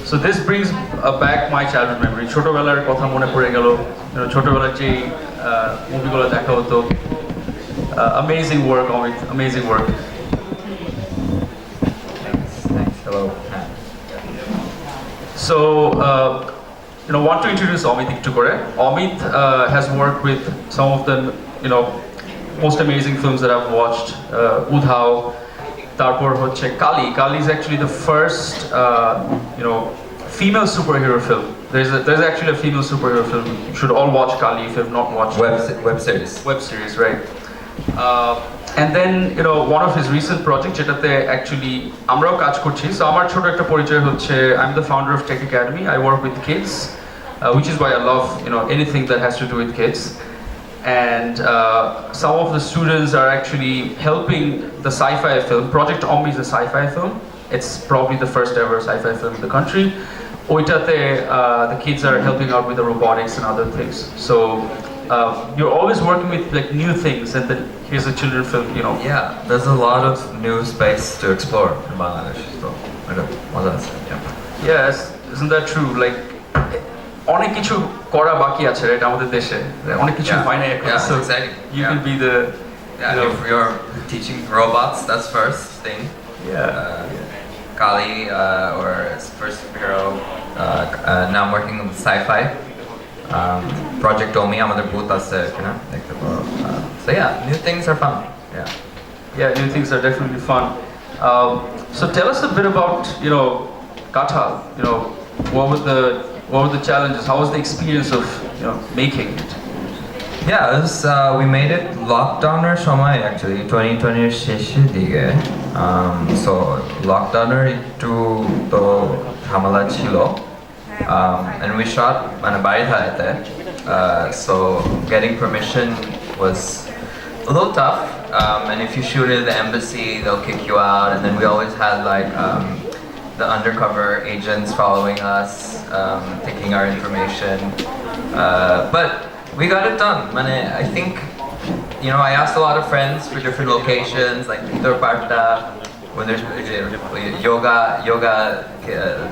So this brings back my childhood memory. ছোটবেলার কথা মনে পড়ে গেল, ছোটবেলার যে মুভিগুলো দেখা হতো। Amazing work, Amit. Amazing work. Thanks. Hello. So, want to introduce Amit একটু করে. Amit has worked with some of the, most amazing films that I've watched. Udhao, তারপর হচ্ছে Kali. Kali is actually the first, female superhero film. There's actually a female superhero film. You should all watch Kali if you have not watched Web series. Web series, right? And then, one of his recent projects, যেটাতে actually আমরাও কাজ করছি. So আমার ছোট একটা পরিচয় হচ্ছে, I'm the founder of Tech Academy. I work with kids, which is why I love, anything that has to do with kids. And some of the students are actually helping the sci-fi film. Project Omni is a sci-fi film. It's probably the first ever sci-fi film in the country. Oitate, the kids are helping out with the robotics and other things. So you're always working with like new things, and then here's a children film, Yeah, there's a lot of new space to explore in Bangladesh. So, Yes, isn't that true? Like, অনেক কিছু করা বাকি আছে, right? আমাদের দেশে অনেক কিছু হয় না এখন, so exactly. You can be the if you're teaching robots, that's first thing. Kali or first superhero. Now I'm working on sci-fi. Project Omi, আমাদের booth আছে, so yeah, new things are fun. Yeah, new things are definitely fun. So tell us a bit about, Kathal. What were the challenges? How was the experience of, making it? Yeah, we made it lockdowner সময় actually 2020 এর শেষের দিকে. So lockdowner একটু তো ঝামেলা ছিল. And we shot মানে বাড়িধারাতে. So getting permission was a little tough. And if you shoot at the embassy, they'll kick you out. And then we always had like the undercover agents following us, taking our information. But we got it done. I think, I asked a lot of friends for different locations, like Parta, when there's yoga,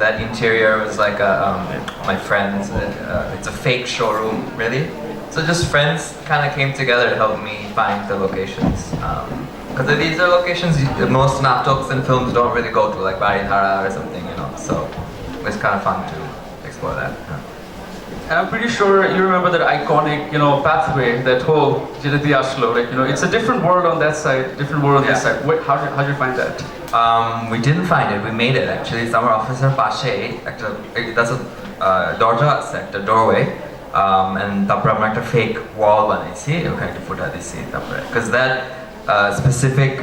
that interior was like my friends. It's a fake showroom, really. So just friends kind of came together to help me find the locations. Because these are locations most naptoks and films don't really go to, like Baridhara or something, So it's kind of fun to explore that. And I'm pretty sure you remember that iconic, pathway, that whole Jirati Ashlo. Like, it's a different world on that side, different world on this side. How did you find that? We didn't find it. We made it actually. Summer officer Pashe, that's a dorja sector doorway. And তারপর আমরা একটা fake wall বানাইছি, ওখানে একটা ফুটা দিছি তারপরে, because that specific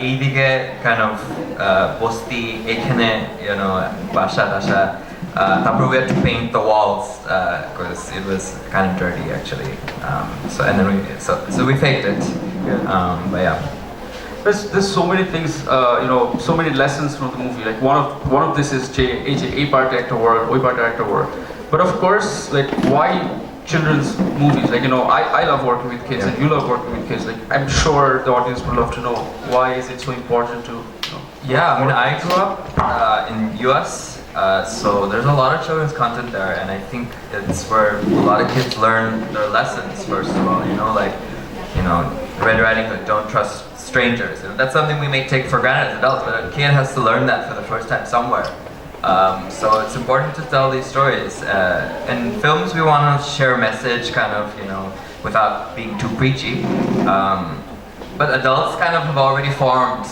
এইদিকে kind of বস্তি এখানে বাসা টাসা. Tapror we had to paint the walls because it was kind of dirty actually. And then so we faked it. But yeah. There's so many things, so many lessons from the movie. Like one of this is A part actor work, O part actor work. But of course, like, why children's movies? Like, I love working with kids, and you love working with kids. Like, I'm sure the audience would love to know, why is it so important to? I grew up in US. So there's a lot of children's content there, and I think it's where a lot of kids learn their lessons. First of all, Red Riding Hood, don't trust strangers. That's something we may take for granted as adults, but a kid has to learn that for the first time somewhere. So it's important to tell these stories. In films, we want to share a message, kind of, without being too preachy. But adults kind of have already formed,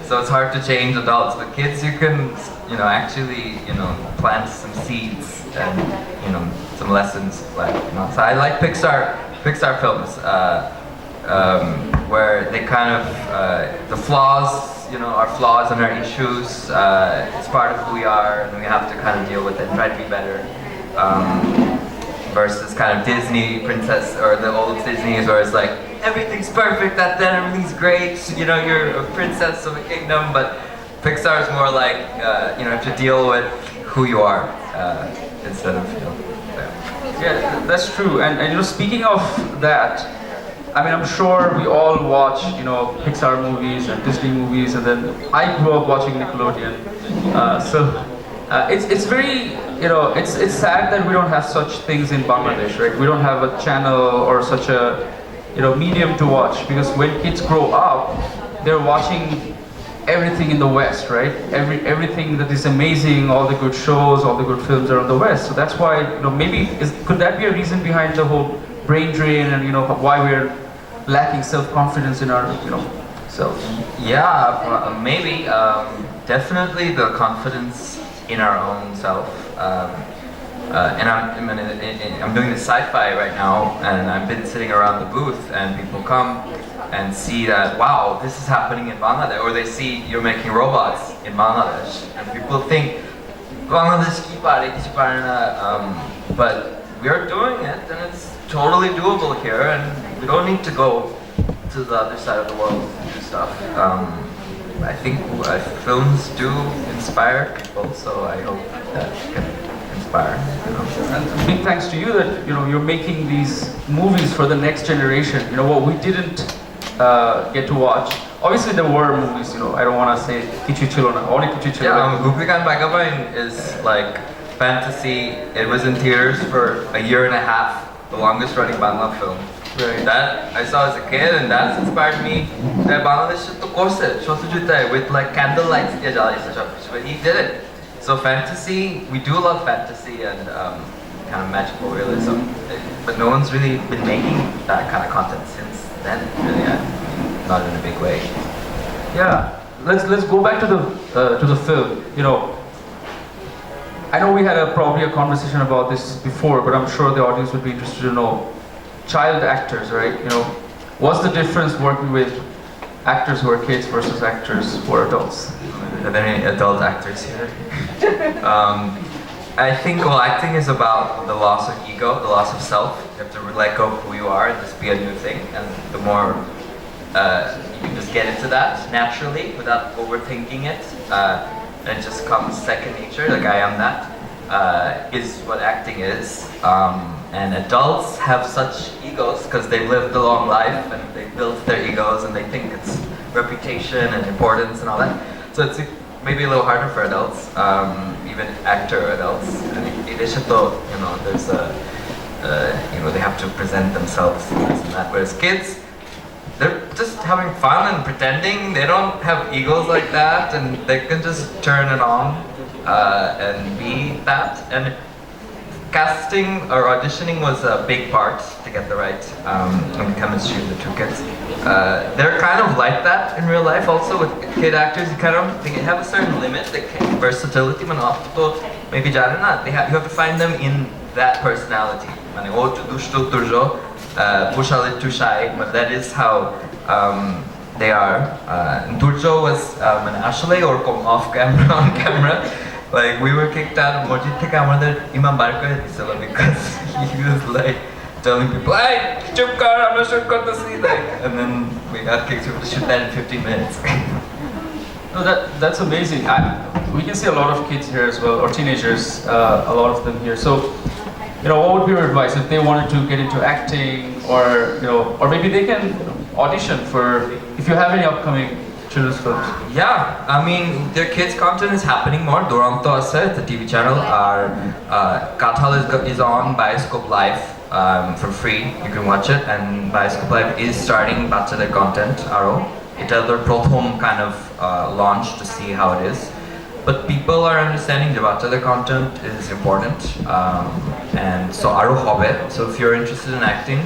So it's hard to change adults, but kids, you can, actually, plant some seeds and, some lessons. So I like Pixar films, where they kind of, the flaws, our flaws and our issues. It's part of who we are, and we have to kind of deal with it and try to be better. Versus kind of Disney princess or the old Disney's where it's like everything's perfect, then everything's great. You're a princess of a kingdom, but Pixar is more like you have to deal with who you are instead of Yeah, that's true. And speaking of that, I'm sure we all watch Pixar movies and Disney movies, and then I grew up watching Nickelodeon. So It's very, it's sad that we don't have such things in Bangladesh, right? We don't have a channel or such a, medium to watch, because when kids grow up, they're watching everything in the West, right? Everything that is amazing, all the good shows, all the good films are in the West. So that's why, maybe could that be a reason behind the whole brain drain, and why we're lacking self-confidence in our, selves? Yeah, maybe. Definitely the confidence in our own self. And I'm doing this sci-fi right now, and I've been sitting around the booth, and people come and see that, wow, this is happening in Bangladesh, or they see you're making robots in Bangladesh, and people think Bangladesh ki pare, kichu pare na, but we are doing it, and it's totally doable here, and we don't need to go to the other side of the world to do stuff. I think films do inspire people, so I hope that can inspire. And big thanks to you that you're making these movies for the next generation. What we didn't get to watch. Obviously, there were movies. I don't want to say Kichu Chilo na, only Kichu Chilo. Yeah, Gupikan Bagabain is like fantasy. It was in theaters for a year and a half, the longest running Bangla film. Right. That I saw as a kid, and that's inspired me. That Bangladesh to course it, with like candle lights, but he did it. So fantasy, we do love fantasy and kind of magical realism, but no one's really been making that kind of content since then. Really, not in a big way. Yeah, let's go back to the film. I know we had probably a conversation about this before, but I'm sure the audience would be interested to know. Child actors, right? What's the difference working with actors who are kids versus actors who are adults? Are there any adult actors here? I think, acting is about the loss of ego, the loss of self. You have to let go of who you are and just be a new thing. And the more you can just get into that naturally without overthinking it, and it just comes second nature, like I am that, is what acting is. And adults have such egos because they've lived a long life and they've built their egos and they think it's reputation and importance and all that. So it's maybe a little harder for adults, even actor adults. And there's they have to present themselves and this and that. Whereas kids, they're just having fun and pretending. They don't have egos like that, and they can just turn it on and be that. And casting or auditioning was a big part to get the right chemistry of the two kids. They're kind of like that in real life also with kid actors. They have a certain limit, versatility, maybe you have to find them in that personality. Too shy, but that is how they are. Turjo was actually or off camera, on camera. Like we were kicked out of Mojid থেকে আমাদের ইমাম বার করে দিছিল because he was like telling people, "Hey, chup kar, আমরা shoot করতেছি," like, and then we got kicked. We have to shoot that in 15 minutes. No, that's amazing. We can see a lot of kids here as well, or teenagers, a lot of them here. So, what would be your advice if they wanted to get into acting, or maybe they can audition for, if you have any upcoming children's films? Yeah, I mean, their kids' content is happening more. Duranto Ase, the TV channel, Kathal is on Bioscope Live for free. You can watch it, and Bioscope Live is starting বাচ্চাদের content. It's their prothom kind of launch to see how it is. But people are understanding the বাচ্চাদের content is important, and so aro hobe. So if you're interested in acting,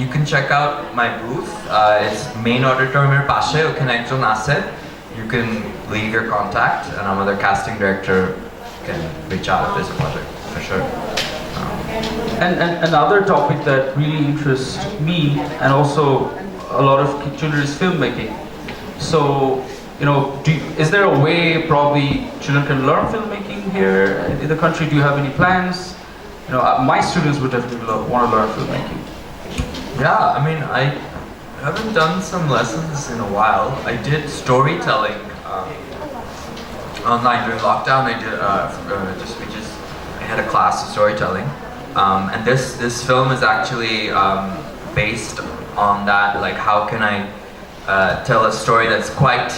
you can check out my booth. It's main auditorium pashe, okhane ekjon ase. You can leave your contact, and another casting director can reach out if there's a project for sure. And another topic that really interests me, and also a lot of children, is filmmaking. So, is there a way probably children can learn filmmaking here in the country? Do you have any plans? My students would definitely want to learn filmmaking. Yeah, I mean, I haven't done some lessons in a while. I did storytelling online during lockdown. I did I had a class of storytelling, and this film is actually based on that. Like, how can I tell a story that's quite,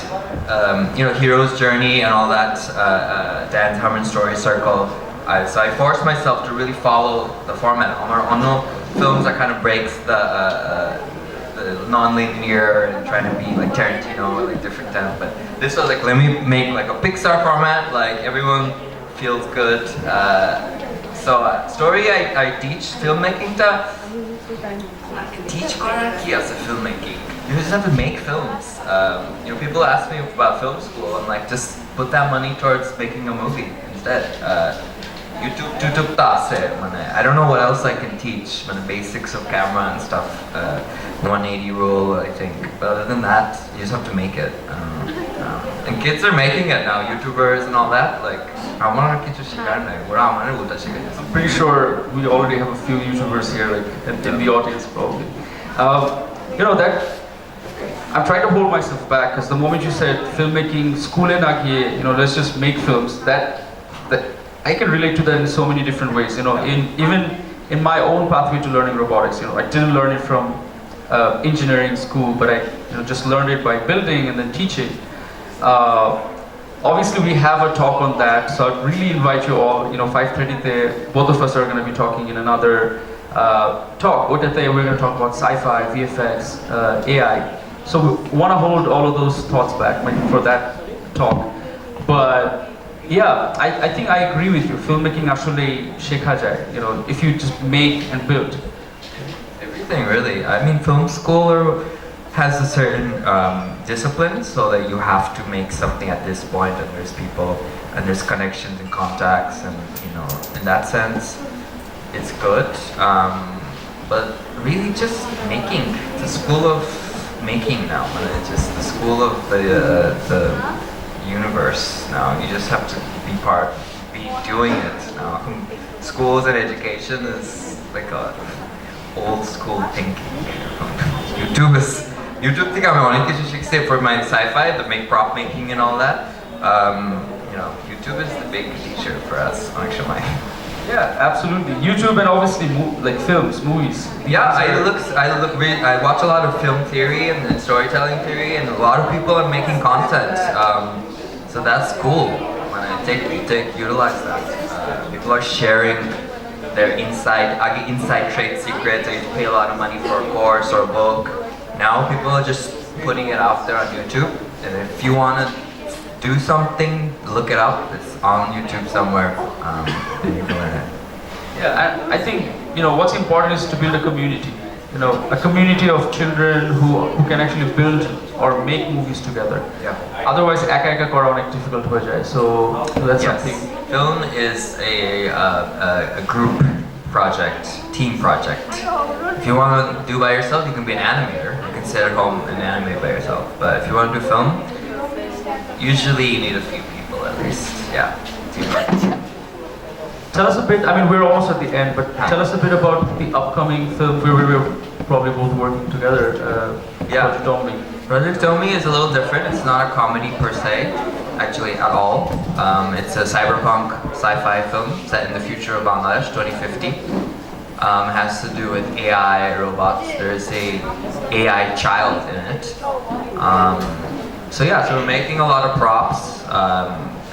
hero's journey and all that, Dan Harmon story circle. So I forced myself to really follow the format. On the films that kind of breaks the non-linear and trying to be like Tarantino or like different time. But this was like, let me make like a Pixar format, like everyone feels good. Story I teach filmmaking ta. Teach কি আছে filmmaking. You just have to make films. People ask me about film school. I'm like, just put that money towards making a movie instead. YouTube ta ase, I don't know what else I can teach. Basics of camera and stuff. 180 rule, I think. But other than that, you just have to make it. And kids are making it now. YouTubers and all that. Like, I'm pretty sure we already have a few YouTubers here, like in the audience probably. That I'm trying to hold myself back because the moment you said filmmaking, school and let's just make films. That I can relate to that in so many different ways. Even in my own pathway to learning robotics, I didn't learn it from engineering school, but I just learned it by building and then teaching. Obviously, we have a talk on that, so I'd really invite you all. 5:30 there, both of us are going to be talking in another talk. We're going to talk about sci-fi, VFX, AI. So we want to hold all of those thoughts back for that talk. But yeah, I think I agree with you. Filmmaking actually shekha jai. If you just make and build. Everything really. I mean, film school has a certain discipline, so that you have to make something at this point, and there's people, and there's connections and contacts, and in that sense, it's good. But really, just making. It's a school of making now. It's just the school of the universe now. You just have to be doing it now. Schools and education is like a old school thinking. YouTube think I'm on it for my sci-fi, the make prop making and all that. YouTube is the big teacher for us, actually. Yeah, absolutely. YouTube and obviously like films, movies. Yeah, I watch a lot of film theory and storytelling theory, and a lot of people are making content. So that's cool. When I utilize that. People are sharing their inside trade secrets. They pay a lot of money for a course or a book. Now people are just putting it out there on YouTube, and if you want to do something, look it up. It's on YouTube somewhere, and you can learn it. Yeah, and I think what's important is to build a community. A community of children who can actually build or make movies together. Yeah. Otherwise, eka kora onek difficult hoye jay. So that's something. Film is a group project, team project. If you want to do by yourself, you can be an animator. You can sit at home and animate by yourself. But if you want to do film, usually you need a few people at least. Yeah, team project. Tell us a bit, I mean we're almost at the end, but tell us a bit about the upcoming film where we're probably both working together, Project Omni. Project Omni is a little different. It's not a comedy per se, actually at all. It's a cyberpunk sci-fi film set in the future of Bangladesh, 2050. Has to do with AI, robots. There's a AI child in it. So we're making a lot of props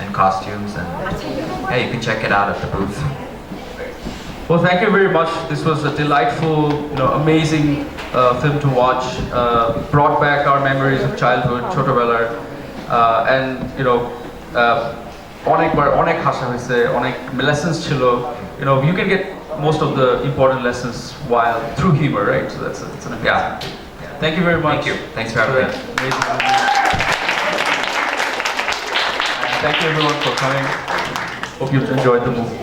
and costumes, and you can check it out at the booth. Well, thank you very much. This was a delightful, amazing film to watch. Brought back our memories of childhood, ছোটবেলার, and অনেক হাসা হয়েছে, অনেক lessons ছিল. You can get most of the important lessons through humor, right? So it's an amazing thing. Thank you very much. Thank you. Thanks for having me. Thank you everyone for coming. Hope you enjoyed the movie.